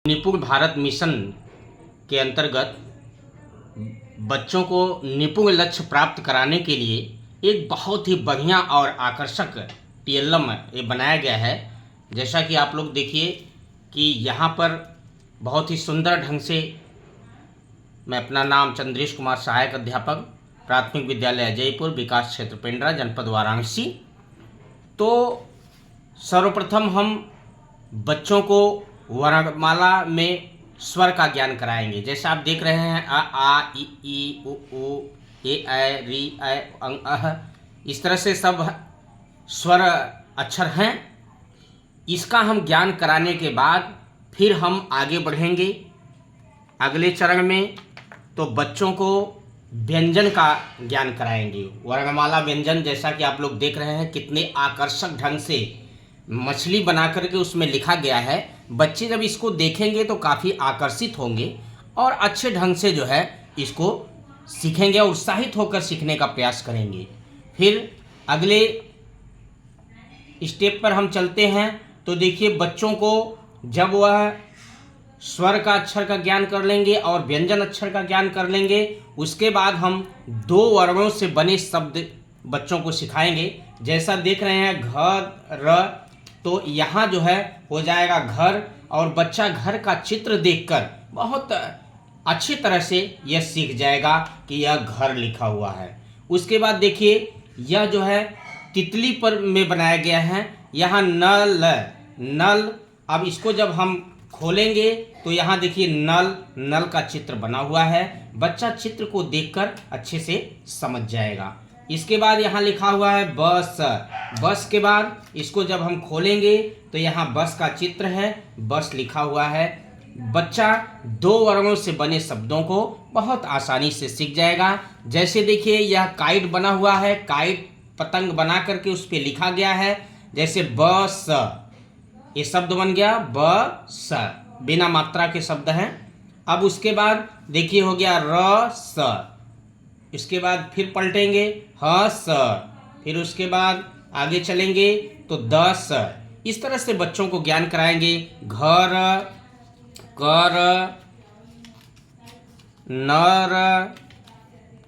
निपुण भारत मिशन के अंतर्गत बच्चों को निपुण लक्ष्य प्राप्त कराने के लिए एक बहुत ही बढ़िया और आकर्षक टीएलएम ये बनाया गया है। जैसा कि आप लोग देखिए कि यहाँ पर बहुत ही सुंदर ढंग से मैं अपना नाम चंद्रेश कुमार, सहायक अध्यापक, प्राथमिक विद्यालय अजयपुर, विकास क्षेत्र पेंड्रा, जनपद वाराणसी। तो सर्वप्रथम हम बच्चों को वर्णमाला में स्वर का ज्ञान कराएंगे। जैसे आप देख रहे हैं अ आ इ ई उ ऊ ए ऐ री ऐ अंग अह, इस तरह से सब स्वर अक्षर हैं। इसका हम ज्ञान कराने के बाद फिर हम आगे बढ़ेंगे अगले चरण में। तो बच्चों को व्यंजन का ज्ञान कराएंगे, वर्णमाला व्यंजन। जैसा कि आप लोग देख रहे हैं कितने आकर्षक ढंग से मछली बना करके उसमें लिखा गया है। बच्चे जब इसको देखेंगे तो काफ़ी आकर्षित होंगे और अच्छे ढंग से जो है इसको सीखेंगे और उत्साहित होकर सीखने का प्रयास करेंगे। फिर अगले स्टेप पर हम चलते हैं। तो देखिए, बच्चों को जब वह स्वर का अक्षर का ज्ञान कर लेंगे और व्यंजन अक्षर का ज्ञान कर लेंगे, उसके बाद हम दो वर्णों से बने शब्द बच्चों को सिखाएंगे। जैसा देख रहे हैं घ र, तो यहाँ जो है हो जाएगा घर, और बच्चा घर का चित्र देखकर बहुत अच्छी तरह से यह सीख जाएगा कि यह घर लिखा हुआ है। उसके बाद देखिए, यह जो है तितली पर में बनाया गया है। यहाँ नल नल, अब इसको जब हम खोलेंगे तो यहाँ देखिए नल का चित्र बना हुआ है। बच्चा चित्र को देखकर अच्छे से समझ जाएगा। इसके बाद यहाँ लिखा हुआ है बस। बस के बाद इसको जब हम खोलेंगे तो यहाँ बस का चित्र है, बस लिखा हुआ है। बच्चा दो वर्णों से बने शब्दों को बहुत आसानी से सीख जाएगा। जैसे देखिए, यह काइट बना हुआ है, काइट पतंग बना करके उस पर लिखा गया है। जैसे बस, ये शब्द बन गया बस, बिना मात्रा के शब्द हैं। अब उसके बाद देखिए हो गया रस, इसके बाद फिर पलटेंगे हस, फिर उसके बाद आगे चलेंगे तो दस। इस तरह से बच्चों को ज्ञान कराएंगे। घर, कर, नर,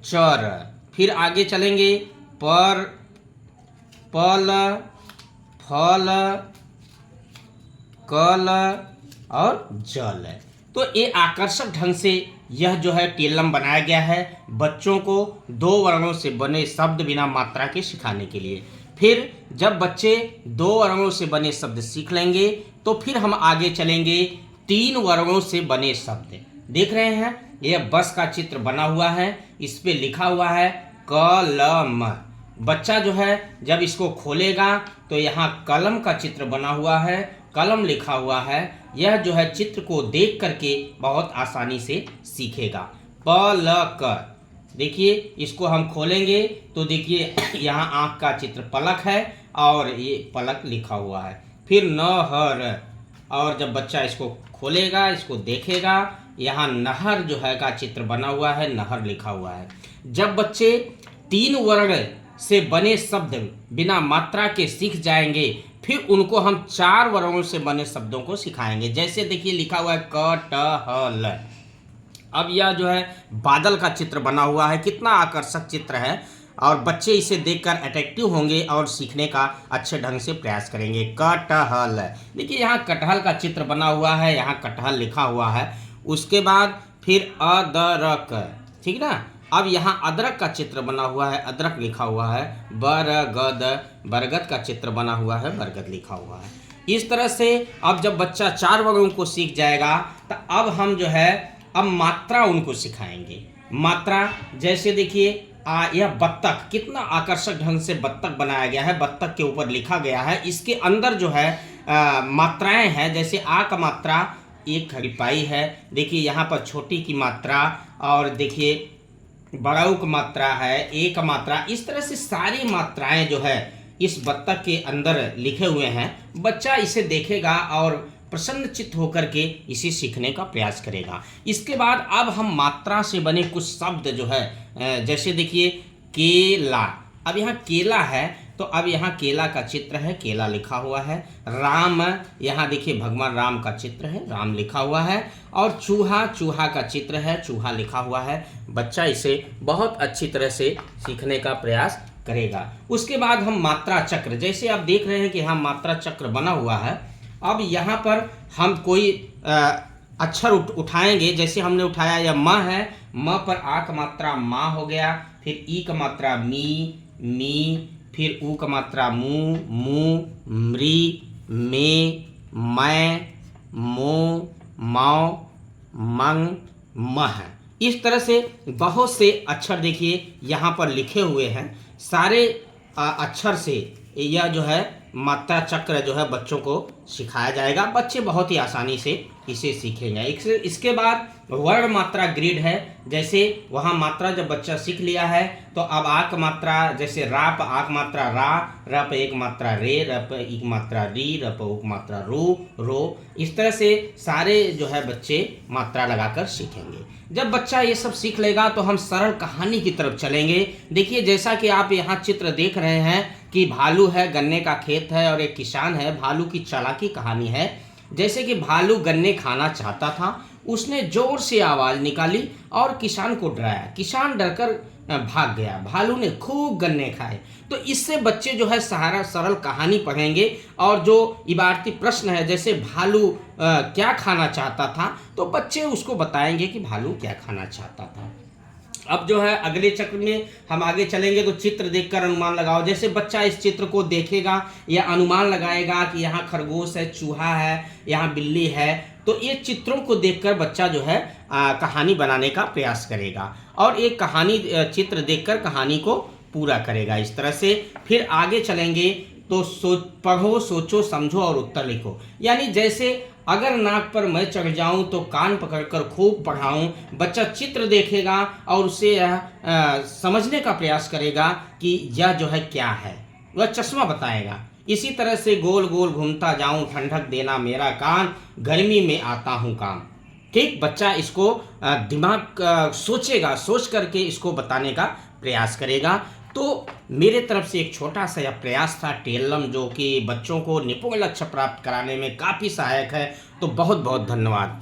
चर। फिर आगे चलेंगे पर, पल, फल, कल और जल। तो ये आकर्षक ढंग से यह जो है टीएलएम बनाया गया है बच्चों को दो वर्णों से बने शब्द बिना मात्रा के सिखाने के लिए। फिर जब बच्चे दो वर्णों से बने शब्द सीख लेंगे तो फिर हम आगे चलेंगे तीन वर्णों से बने शब्द। देख रहे हैं, यह बस का चित्र बना हुआ है, इस पे लिखा हुआ है कलम। बच्चा जो है जब इसको खोलेगा तो यहाँ कलम का चित्र बना हुआ है, कलम लिखा हुआ है। यह जो है चित्र को देख करके बहुत आसानी से सीखेगा। पलक, देखिए इसको हम खोलेंगे तो देखिए यहाँ आँख का चित्र पलक है और ये पलक लिखा हुआ है। फिर नहर, और जब बच्चा इसको खोलेगा, इसको देखेगा, यहाँ नहर जो है का चित्र बना हुआ है, नहर लिखा हुआ है। जब बच्चे तीन वर्ण से बने शब्द बिना मात्रा के सीख जाएंगे, फिर उनको हम चार वर्णों से बने शब्दों को सिखाएंगे। जैसे देखिए लिखा हुआ है कटहल। अब यह जो है बादल का चित्र बना हुआ है, कितना आकर्षक चित्र है, और बच्चे इसे देखकर अट्रैक्टिव होंगे और सीखने का अच्छे ढंग से प्रयास करेंगे। कटहल, देखिए यहाँ कटहल का चित्र बना हुआ है, यहाँ कटहल लिखा हुआ है। उसके बाद फिर अदरक, ठीक ना। अब यहाँ अदरक का चित्र बना हुआ है, अदरक लिखा हुआ है। बरगद, बरगद का चित्र बना हुआ है, बरगद लिखा हुआ है। इस तरह से अब जब बच्चा चार वर्णों को सीख जाएगा तो अब हम जो है अब मात्रा उनको सिखाएंगे। मात्रा जैसे देखिए यह बत्तख, कितना आकर्षक ढंग से बत्तख बनाया गया है, बत्तख के ऊपर लिखा गया है। इसके अंदर जो है मात्राएं हैं। जैसे आ का मात्रा एक खड़ीपाई है, देखिए यहाँ पर छोटी की मात्रा, और देखिए बड़ाऊ की मात्रा है, एक मात्रा। इस तरह से सारी मात्राएं जो है इस बत्तख के अंदर लिखे हुए हैं। बच्चा इसे देखेगा और प्रसन्नचित्त होकर के इसे सीखने का प्रयास करेगा। इसके बाद अब हम मात्रा से बने कुछ शब्द जो है, जैसे देखिए केला। अब यहाँ केला है, तो अब यहाँ केला का चित्र है, केला लिखा हुआ है। राम, यहाँ देखिए भगवान राम का चित्र है, राम लिखा हुआ है। और चूहा, चूहा का चित्र है, चूहा लिखा हुआ है। बच्चा इसे बहुत अच्छी तरह से सीखने का प्रयास करेगा। उसके बाद हम मात्रा चक्र, जैसे आप देख रहे हैं कि यहाँ मात्रा चक्र बना हुआ है। अब यहाँ पर हम कोई अक्षर उठाएंगे, जैसे हमने उठाया यह म है, म पर आ का मात्रा मा हो गया, फिर ई का मात्रा मी, फिर ऊ का मात्रा मू, मृ, मे, मैं, मो, मौ, मंग, मह। इस तरह से बहुत से अक्षर देखिए यहाँ पर लिखे हुए हैं। सारे अक्षर से यह जो है मात्रा चक्र जो है बच्चों को सिखाया जाएगा। बच्चे बहुत ही आसानी से इसे सीखेंगे। इसके बाद वर्ण मात्रा ग्रिड है। जैसे वहाँ मात्रा जब बच्चा सीख लिया है तो अब आक मात्रा, जैसे रा पर आक मात्रा रा, र पर एक मात्रा रे, र पर एक मात्रा री, र पर उक मात्रा रो। इस तरह से सारे जो है बच्चे मात्रा लगाकर सीखेंगे। जब बच्चा ये सब सीख लेगा तो हम सरल कहानी की तरफ चलेंगे। देखिए जैसा कि आप यहाँ चित्र देख रहे हैं कि भालू है, गन्ने का खेत है और एक किसान है। भालू की चालाकी कहानी है। जैसे कि भालू गन्ने खाना चाहता था, उसने जोर से आवाज निकाली और किसान को डराया। किसान डरकर भाग गया। भालू ने खूब गन्ने खाए। तो इससे बच्चे जो है सहारा सरल कहानी पढ़ेंगे। और जो इबारती प्रश्न है, जैसे भालू क्या खाना चाहता था, तो बच्चे उसको बताएंगे कि भालू क्या खाना चाहता था। अब जो है अगले चक्र में हम आगे चलेंगे तो चित्र देखकर अनुमान लगाओ। जैसे बच्चा इस चित्र को देखेगा या अनुमान लगाएगा कि यहाँ खरगोश है, चूहा है, यहाँ बिल्ली है, तो ये चित्रों को देखकर बच्चा जो है कहानी बनाने का प्रयास करेगा और एक कहानी चित्र देखकर कहानी को पूरा करेगा। इस तरह से फिर आगे चलेंगे तो पढ़ो, सोचो, समझो और उत्तर लिखो। यानी जैसे अगर नाक पर मैं चढ़ जाऊं तो कान पकड़कर खूब पढ़ाऊं। बच्चा चित्र देखेगा और उसे समझने का प्रयास करेगा कि यह जो है क्या है, वह चश्मा बताएगा। इसी तरह से गोल गोल घूमता जाऊं, ठंडक देना मेरा काम, गर्मी में आता हूं काम। ठीक, बच्चा इसको दिमाग सोचेगा, सोच करके इसको बताने का प्रयास करेगा। तो मेरे तरफ से एक छोटा सा यह प्रयास था टेलम, जो कि बच्चों को निपुण लक्ष्य प्राप्त कराने में काफ़ी सहायक है। तो बहुत बहुत धन्यवाद।